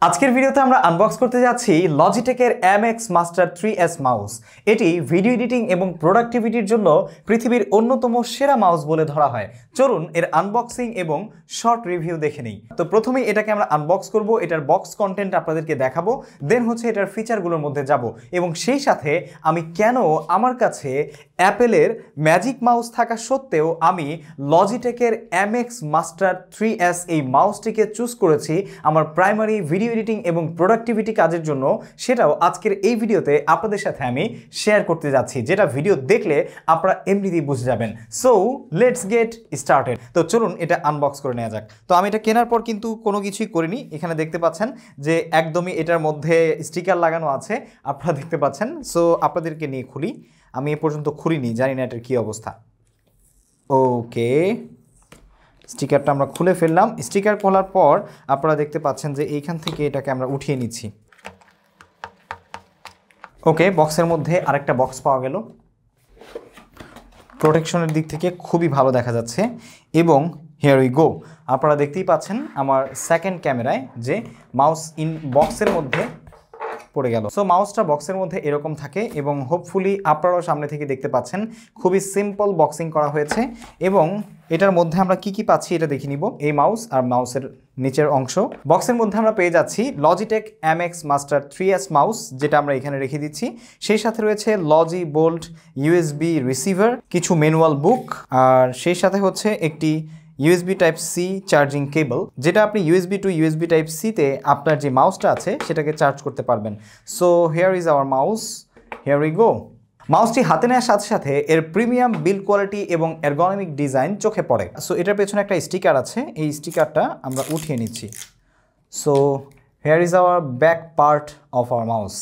আজকের ভিডিওতে আমরা আনবক্স করতে যাচ্ছি লজিটেকের MX Master 3S মাউস। এটি ভিডিও এডিটিং এবং প্রোডাক্টিভিটির জন্য পৃথিবীর অন্যতম সেরা মাউস বলে ধরা হয়। চলুন এর আনবক্সিং এবং শর্ট রিভিউ দেখে নিই। তো প্রথমেই এটাকে আমরা আনবক্স করব, এটার বক্স কন্টেন্ট আপনাদেরকে দেখাবো, দেন হচ্ছে এটার ফিচারগুলোর মধ্যে যাব এবং সেই সাথে আমি কেন আমার কাছে অ্যাপেলের ম্যাজিক মাউস থাকা সত্ত্বেও আমি লজিটেকের MX Master 3S এই মাউসটিকে চুজ করেছি আমার প্রাইমারি ভিডিও এডিটিং এবং প্রোডাক্টিভিটি কাজের জন্য, সেটাও আজকের এই ভিডিওতে আপনাদের সাথে আমি শেয়ার করতে যাচ্ছি, যেটা ভিডিও দেখলে আপনারা এমনিতেই বুঝে যাবেন। So let's get started. তো চলুন এটা আনবক্স করে নেওয়া যাক। তো আমি এটা কেনার পর কিন্তু কোনো কিছুই করিনি। এখানে দেখতে পাচ্ছেন যে একদমই এটার মধ্যে স্টিকার লাগানো আছে, আপনারা দেখতে পাচ্ছেন। সো আপনাদেরকে নিয়ে খুলি, আমি এ পর্যন্ত খুলিনি, জানি না এটার কী অবস্থা। ওকে, স্টিকারটা আমরা খুলে ফেললাম। স্টিকার খোলার পর আপনারা দেখতে পাচ্ছেন যে এইখান থেকে এটাকে আমরা উঠিয়ে নিচ্ছি। ওকে, বক্সের মধ্যে আরেকটা বক্স পাওয়া গেল। প্রোটেকশনের দিক থেকে খুবই ভালো দেখা যাচ্ছে এবং হিয়ার উই গো, আপনারা দেখতেই পাচ্ছেন আমার সেকেন্ড ক্যামেরায় যে মাউস ইন বক্সের মধ্যে পড়ে গেল। সো মাউসটা বক্সের মধ্যে এরকম থাকে এবং হোপফুলি আপনারাও সামনে থেকে দেখতে পাচ্ছেন খুবই সিম্পল বক্সিং করা হয়েছে। এবং এটার মধ্যে আমরা কি কি পাচ্ছি এটা দেখে নিব। এই মাউস আর মাউসের নিচের অংশ, বক্সের মধ্যে আমরা পেয়ে যাচ্ছি Logitech MX Master 3S mouse, যেটা আমরা এখানে রেখে দিচ্ছি। সেই সাথে রয়েছে লজি বোল্ট USB রিসিভার, কিছু ম্যানুয়াল বুক, আর সেই সাথে হচ্ছে একটি USB Type-C চার্জিং কেবল, যেটা আপনি USB টু USB Type-C তে আপনার যে মাউসটা আছে সেটাকে চার্জ করতে পারবেন। So here is our mouse, here we go. মাউসটি হাতে নেওয়ার সাথে সাথে এর প্রিমিয়াম বিল্ড কোয়ালিটি এবং এরগোনমিক ডিজাইন চোখে পড়ে। সো এটার পেছনে একটা স্টিকার আছে, এই স্টিকারটা আমরা উঠিয়ে নিচ্ছি। So here is hour back part of our mouse.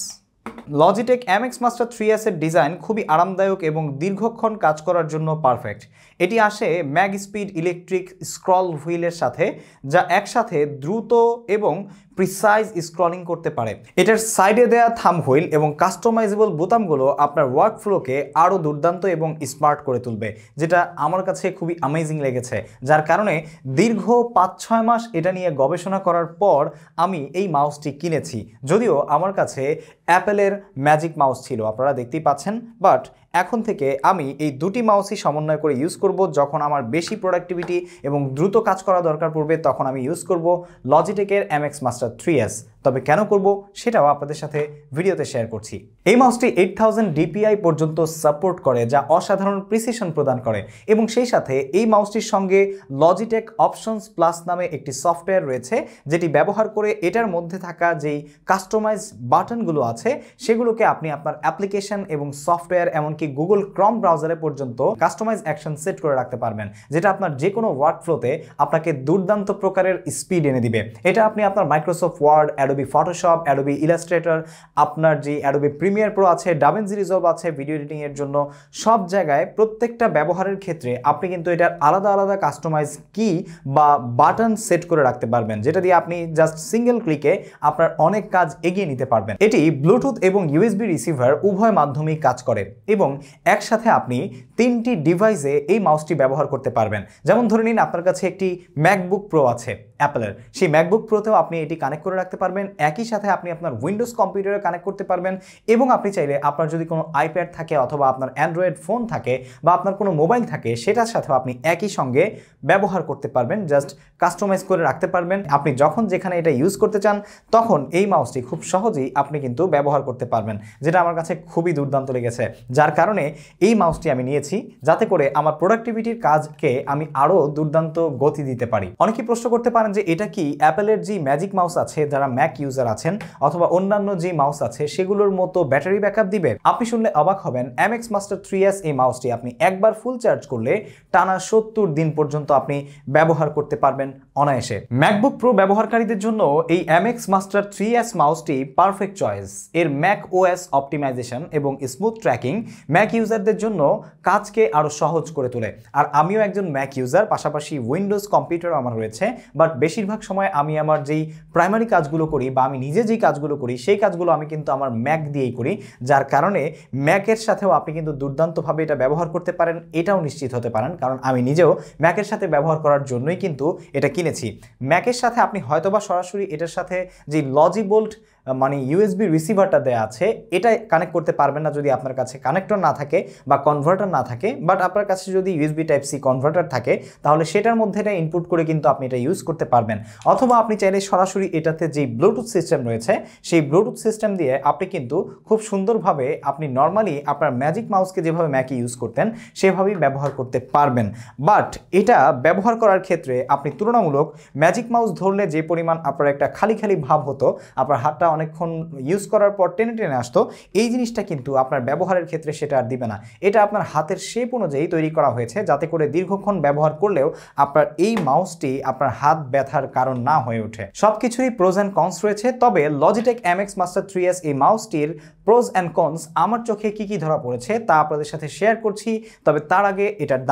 Logitech MX Master 3S এর ডিজাইন খুবই আরামদায়ক এবং দীর্ঘক্ষণ কাজ করার জন্য পারফেক্ট। এটি আসে ম্যাগ স্পিড ইলেকট্রিক স্ক্রল হুইলের সাথে, যা একসাথে দ্রুত এবং প্রিসাইজ স্ক্রলিং করতে পারে। এটার সাইডে দেওয়া থাম হুইল এবং কাস্টমাইজেবল বোতামগুলো আপনার ওয়ার্ক ফ্লোকে আরও দুর্দান্ত এবং স্মার্ট করে তুলবে, যেটা আমার কাছে খুবই অ্যামেজিং লেগেছে। যার কারণে দীর্ঘ 5-6 মাস এটা নিয়ে গবেষণা করার পর আমি এই মাউসটি কিনেছি। যদিও আমার কাছে অ্যাপেলের ম্যাজিক মাউস ছিল, আপনারা দেখতেই পাচ্ছেন, বাট এখন থেকে আমি এই দুটি মাউসই সমন্বয় করে ইউজ করব। যখন আমার বেশি প্রোডাক্টিভিটি এবং দ্রুত কাজ করা দরকার পড়বে তখন আমি ইউজ করব লজিটেকের MX Master 3S। তবে কেন করব সেটাও আপনাদের সাথে ভিডিওতে শেয়ার করছি। এই মাউসটি 8000 DPI পর্যন্ত সাপোর্ট করে, যা অসাধারণ প্রিসিশন প্রদান করে। এবং সেই সাথে এই মাউসটির সঙ্গে লজিটেক অপশনস প্লাস নামে একটি সফটওয়্যার রয়েছে, যেটি ব্যবহার করে এটার মধ্যে থাকা যেই কাস্টমাইজ বাটনগুলো আছে সেগুলোকে আপনি আপনার অ্যাপ্লিকেশন এবং সফটওয়্যার এমনকি গুগল ক্রম ব্রাউজারে পর্যন্ত কাস্টমাইজ অ্যাকশন সেট করে রাখতে পারবেন, যেটা আপনার যে কোনো ওয়ার্কফ্লোতে আপনাকে দুর্দান্ত প্রকারের স্পিড এনে দিবে। এটা আপনি আপনার Microsoft Word, Adobe Photoshop, Adobe Illustrator, আপনার যে অ্যাডোবি প্রিমিয়ার প্রো আছে, ডাভিনসি রিজলভ আছে ভিডিও এডিটিংয়ের জন্য, সব জায়গায় প্রত্যেকটা ব্যবহারের ক্ষেত্রে আপনি কিন্তু এটার আলাদা আলাদা কাস্টমাইজ কি বা বাটন সেট করে রাখতে পারবেন, যেটা দিয়ে আপনি জাস্ট সিঙ্গেল ক্লিকে আপনার অনেক কাজ এগিয়ে নিতে পারবেন। এটি ব্লুটুথ এবং USB রিসিভার উভয় মাধ্যমেই কাজ করে এবং একসাথে আপনি 3টি ডিভাইসে এই মাউসটি ব্যবহার করতে পারবেন। যেমন ধরে নিন আপনার কাছে একটি ম্যাকবুক প্রো আছে অ্যাপেলের, সেই ম্যাকবুক প্রোতেও আপনি এটি কানেক্ট করে রাখতে পারবেন। একই সাথে আপনি আপনার উইন্ডোজ কম্পিউটারে কানেক্ট করতে পারবেন এবং আপনি চাইলে আপনার যদি কোনো আইপ্যাড থাকে অথবা আপনার অ্যান্ড্রয়েড ফোন থাকে বা আপনার কোনো মোবাইল থাকে সেটার সাথেও আপনি একই সঙ্গে ব্যবহার করতে পারবেন, জাস্ট কাস্টমাইজ করে রাখতে পারবেন। আপনি যখন যেখানে এটা ইউজ করতে চান তখন এই মাউসটি খুব সহজেই আপনি কিন্তু ব্যবহার করতে পারবেন, যেটা আমার কাছে খুবই দুর্দান্ত লেগেছে। যার কারণে এই মাউসটি আমি নিয়েছি, যাতে করে আমার প্রোডাক্টিভিটির কাজকে আমি আরও দুর্দান্ত গতি দিতে পারি। অনেকেই প্রশ্ন করতে পারেন যে এটা কি অ্যাপেলের যে ম্যাজিক মাউস আছে, যারা ম্যাক ইউজার আছেন অথবা অন্যান্য যে মাউস আছে সেগুলোর মতো ব্যাটারি ব্যাকআপ দিবে? আপনি শুনলে অবাক হবেন। MX Master 3S এই মাউসটি আপনি একবার ফুল চার্জ করলে টানা 70 দিন পর্যন্ত আপনি ব্যবহার করতে পারবেন অনায়াসে। ম্যাকবুক প্রো ব্যবহারকারীদের জন্য এই MX Master 3S মাউসটি পারফেক্ট চয়েস। এর ম্যাক OS অপটিমাইজেশন এবং স্মুথ ট্র্যাকিং ম্যাক ইউজারদের জন্য কাজকে আরও সহজ করে তোলে। আর আমিও একজন ম্যাক ইউজার, পাশাপাশি উইন্ডোজ কম্পিউটারও আমার রয়েছে, বাট বেশিরভাগ সময় আমি আমার যেই প্রাইমারি কাজগুলো করি বা আমি নিজে যেই কাজগুলো করি সেই কাজগুলো আমি কিন্তু আমার ম্যাক দিয়েই করি। যার কারণে ম্যাকের সাথেও আপনি কিন্তু দুর্দান্তভাবে এটা ব্যবহার করতে পারেন, এটাও নিশ্চিত হতে পারেন, কারণ আমি নিজেও ম্যাকের সাথে ব্যবহার করার জন্যই কিন্তু এটা কিনে কিনেছি, ম্যাকের সাথে আপনি হয়তোবা সরাসরি এটার সাথে যে লজি বোল্ট মানে ইউএসবি রিসিভারটা দেওয়া আছে এটা কানেক্ট করতে পারবেন না যদি আপনার কাছে কানেক্টর না থাকে বা কনভার্টার না থাকে। বাট আপনার কাছে যদি ইউএসবি টাইপ সি কনভার্টার থাকে তাহলে সেটার মধ্যে এটা ইনপুট করে কিন্তু আপনি এটা ইউজ করতে পারবেন। অথবা আপনি চাইলে সরাসরি এটাতে যেই ব্লুটুথ সিস্টেম রয়েছে সেই ব্লুটুথ সিস্টেম দিয়ে আপনি কিন্তু খুব সুন্দরভাবে আপনি নর্মালি আপনার ম্যাজিক মাউসকে যেভাবে ম্যাকে ইউজ করতেন সেভাবেই ব্যবহার করতে পারবেন। বাট এটা ব্যবহার করার ক্ষেত্রে আপনি তুলনামূলক ম্যাজিক মাউস ধরলে যে পরিমাণ আপনার একটা খালি খালি ভাব হতো, আপনার হাতটা অনেকক্ষণ ইউজ করার পর টেনে টেনে আসতো, এই জিনিসটা কিন্তু আপনার ব্যবহারের ক্ষেত্রে সেটা আর দিবে না। এটা আপনার হাতের শেপ অনুযায়ী তৈরি করা হয়েছে যাতে করে দীর্ঘক্ষণ ব্যবহার করলেও আপনার এই মাউসটি আপনার হাত ব্যথার কারণ না হয়ে ওঠে। সবকিছুরই প্রোজ অ্যান্ড কনস রয়েছে, তবে লজিটেক MX Master 3s এই মাউসটির প্রোজ অ্যান্ড কনস আমার চোখে কি ধরা পড়েছে তা আপনাদের সাথে শেয়ার করছি। তবে তার আগে এটার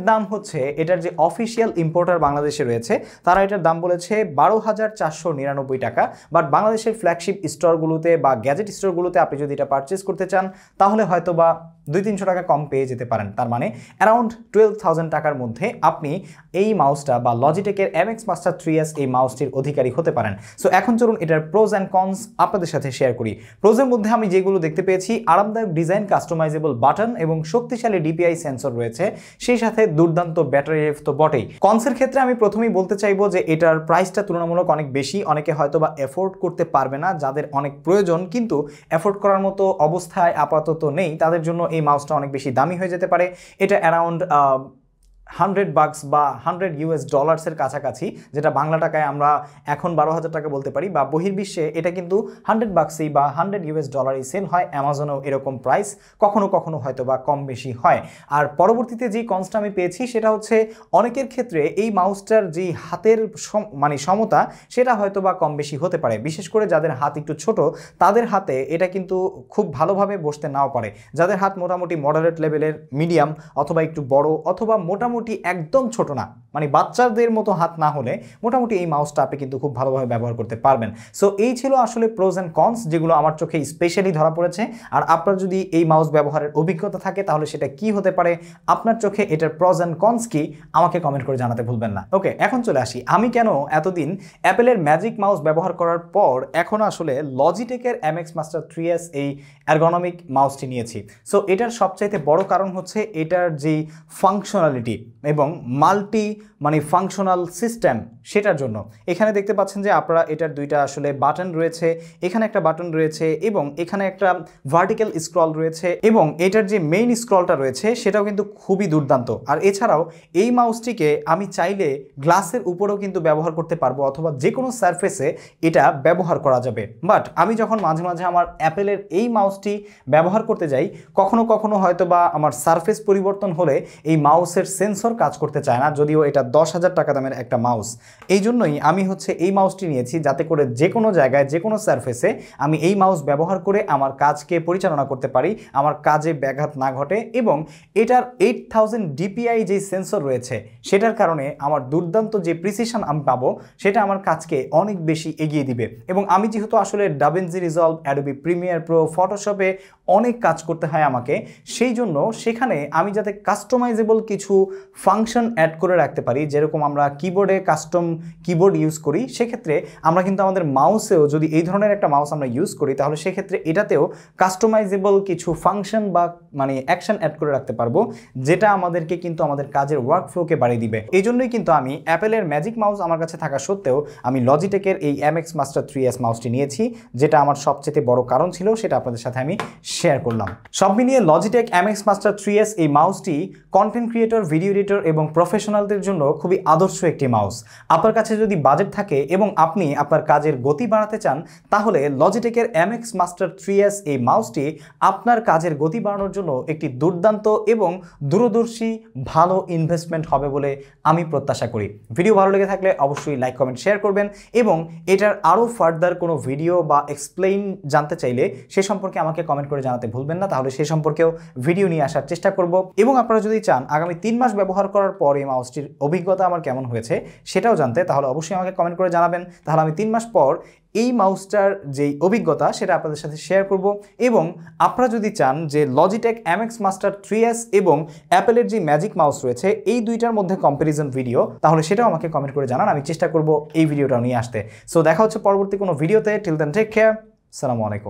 দাম হচ্ছে, এটার যে অফিসিয়াল ইম্পোর্টার বাংলাদেশে রয়েছে তারা এটার দাম বলেছে 12,499 টাকা। বাট বাংলাদেশের ফ্ল্যাগশিপ স্টোরগুলোতে বা গ্যাজেট স্টোরগুলোতে আপনি যদি এটা পারচেস করতে চান তাহলে হয়তো বা 200-300 টাকা কম পেয়ে যেতে পারেন। তার মানে অ্যারাউন্ড 12,000 টাকার মধ্যে আপনি এই মাউসটা বা লজিটেকের MX Master 3s এই মাউসটির অধিকারী হতে পারেন। সো এখন চলুন এটার প্রোজ অ্যান্ড কনস আপনাদের সাথে শেয়ার করি। প্রোজের মধ্যে আমি যেগুলো দেখতে পেয়েছি, আরামদায়ক ডিজাইন, কাস্টমাইজেবল বাটন এবং শক্তিশালী DPI সেন্সর রয়েছে, সেই সাথে দুর্দান্ত ব্যাটারি লাইফ তো বটেই। কনসের ক্ষেত্রে আমি প্রথমেই বলতে চাইবো যে এটার প্রাইসটা তুলনামূলক অনেক বেশি। অনেকে হয়তো বা এফোর্ড করতে পারবে না, যাদের অনেক প্রয়োজন কিন্তু এফোর্ড করার মতো অবস্থায় আপাতত নেই, তাদের জন্য এই মাউসটা অনেক বেশি দামি হয়ে যেতে পারে। এটা অ্যারাউন্ড $100 বা $100 কাছাকাছি, যেটা বাংলা টাকায় আমরা এখন 12,000 টাকা বলতে পারি, বা বহির্বিশ্বে এটা কিন্তু $100 বা $100 সেল হয়। অ্যামাজনেও এরকম প্রাইস কখনো কখনো হয়তো বা কম বেশি হয়। আর পরবর্তীতে যে কনসটা আমি পেয়েছি সেটা হচ্ছে অনেকের ক্ষেত্রে এই মাউসটার যে হাতের মানে সমতা সেটা হয়তো বা কম বেশি হতে পারে, বিশেষ করে যাদের হাত একটু ছোট তাদের হাতে এটা কিন্তু খুব ভালোভাবে বসতে নাও পারে। যাদের হাত মোটামুটি মডারেট লেভেলের, মিডিয়াম অথবা একটু বড় অথবা মোটামুটি একদম ছোট না, মানে বাচ্চাদের মতো হাত না হলে মোটামুটি এই মাউসটা আপনি কিন্তু খুব ভালোভাবে ব্যবহার করতে পারবেন। সো এই ছিল আসলে প্রোজ অ্যান্ড কনস যেগুলো আমার চোখে স্পেশালি ধরা পড়েছে। আর আপনার যদি এই মাউস ব্যবহারের অভিজ্ঞতা থাকে তাহলে সেটা কি হতে পারে, আপনার চোখে এটার প্রোজ অ্যান্ড কনস কি, আমাকে কমেন্ট করে জানাতে ভুলবেন না। ওকে, এখন চলে আসি আমি কেন এতদিন অ্যাপেলের ম্যাজিক মাউস ব্যবহার করার পর এখন আসলে লজিটেকের MX Master 3s এই এরগোনমিক মাউসটি নিয়েছি। সো এটার সবচাইতে বড় কারণ হচ্ছে এটার যে ফাংশনালিটি এবং মানে ফাংশনাল সিস্টেম, সেটার জন্য। এখানে দেখতে পাচ্ছেন যে আপনারা এটার দুইটা আসলে বাটন রয়েছে, এখানে একটা বাটন রয়েছে এবং এখানে একটা ভার্টিক্যাল স্ক্রল রয়েছে, এবং এটার যে মেইন স্ক্রলটা রয়েছে সেটাও কিন্তু খুবই দুর্দান্ত। আর এছাড়াও এই মাউসটিকে আমি চাইলে গ্লাসের উপরেও কিন্তু ব্যবহার করতে পারবো অথবা যে কোনো সারফেসে এটা ব্যবহার করা যাবে। বাট আমি যখন মাঝে মাঝে আমার অ্যাপেলের এই মাউসটি ব্যবহার করতে যাই, কখনো কখনো হয়তো বা আমার সারফেস পরিবর্তন হলে এই মাউসের সেন্সর কাজ করতে চায় না, যদিও এটা 10,000 টাকা দামের একটা মাউস। এই জন্যই আমি এই মাউসটি নিয়েছি যাতে করে যে কোনো জায়গায় যে কোনো সারফেসে আমি এই মাউস ব্যবহার করে আমার কাজকে পরিচালনা করতে পারি, আমার কাজে ব্যাঘাত না ঘটে। এবং এটার 8000 DPI যে সেন্সর রয়েছে সেটার কারণে আমার দুর্দান্ত যে প্রিসিশন আমি পাবো সেটা আমার কাজকে অনেক বেশি এগিয়ে দিবে। এবং আমি যেহেতু আসলে DaVinci Resolve, Adobe Premiere Pro, ফটোশপে অনেক কাজ করতে হয় আমাকে, সেই জন্য সেখানে আমি যাতে কাস্টমাইজেবল কিছু ফাংশন অ্যাড করে রাখতে পারি, যেরকম আমরা কিবোর্ডে কাস্টম কিবোর্ড ইউজ করি, সেক্ষেত্রে আমরা কিন্তু আমাদের মাউসেও যদি এই ধরনের একটা মাউস আমরা ইউজ করি তাহলে সেক্ষেত্রে এটাতেও কাস্টমাইজেবল কিছু ফাংশন বা মানে অ্যাকশন অ্যাড করে রাখতে পারবো, যেটা আমাদেরকে কিন্তু আমাদের কাজের ওয়ার্কফ্লোকে বাড়িয়ে দিবে। এই জন্যই কিন্তু আমি অ্যাপেলের ম্যাজিক মাউস আমার কাছে থাকা সত্ত্বেও আমি লজিটেকের এই MX Master 3s মাউসটি নিয়েছি, যেটা আমার সবচেয়ে বড় কারণ ছিল, সেটা আপনাদের সাথে আমি শেয়ার করলাম। সব মিলিয়ে লজিটেক MX Master 3s এই মাউসটি কন্টেন্ট ক্রিয়েটর, ভিডিও এডিটর এবং প্রফেশনালদের জন্য খুবই আদর্শ একটি মাউস। আপনার কাছে যদি বাজেট থাকে এবং আপনি আপনার কাজের গতি বাড়াতে চান তাহলে লজিটেকের MX Master 3s এই মাউসটি আপনার কাজের গতি বাড়ানোর জন্য একটি দুর্দান্ত এবং দূরদর্শী ভালো ইনভেস্টমেন্ট হবে বলে আমি প্রত্যাশা করি। ভিডিও ভালো লেগে থাকলে অবশ্যই লাইক, কমেন্ট, শেয়ার করবেন এবং এটার আরও ফার্দার কোনো ভিডিও বা এক্সপ্লেইন জানতে চাইলে সে সম্পর্কে আমাকে কমেন্ট করে জানাতে ভুলবেন না, তাহলে সে সম্পর্কেও ভিডিও নিয়ে আসার চেষ্টা করব। এবং আপনারা যদি চান আগামী 3 মাস ব্যবহার করার পর এই মাউসটির অভিজ্ঞতা আমার কেমন হয়েছে সেটাও জানতে, তাহলে অবশ্যই আমাকে কমেন্ট করে জানাবেন। তাহলে আমি 3 মাস পর এই মাউসটার যেই অভিজ্ঞতা সেটা আপনাদের সাথে শেয়ার করব। এবং আপনারা যদি চান যে লজিটেক MX মাস্টার 3S এবং অ্যাপেলের যে ম্যাজিক মাউস রয়েছে এই দুইটার মধ্যে কম্প্যারিজন ভিডিও, তাহলে সেটাও আমাকে কমেন্ট করে জানান, আমি চেষ্টা করব এই ভিডিওটা নিয়ে আসতে। সো দেখা হচ্ছে পরবর্তী কোনো ভিডিওতে। টিল দেন টেক কেয়ার, আসসালামু আলাইকুম।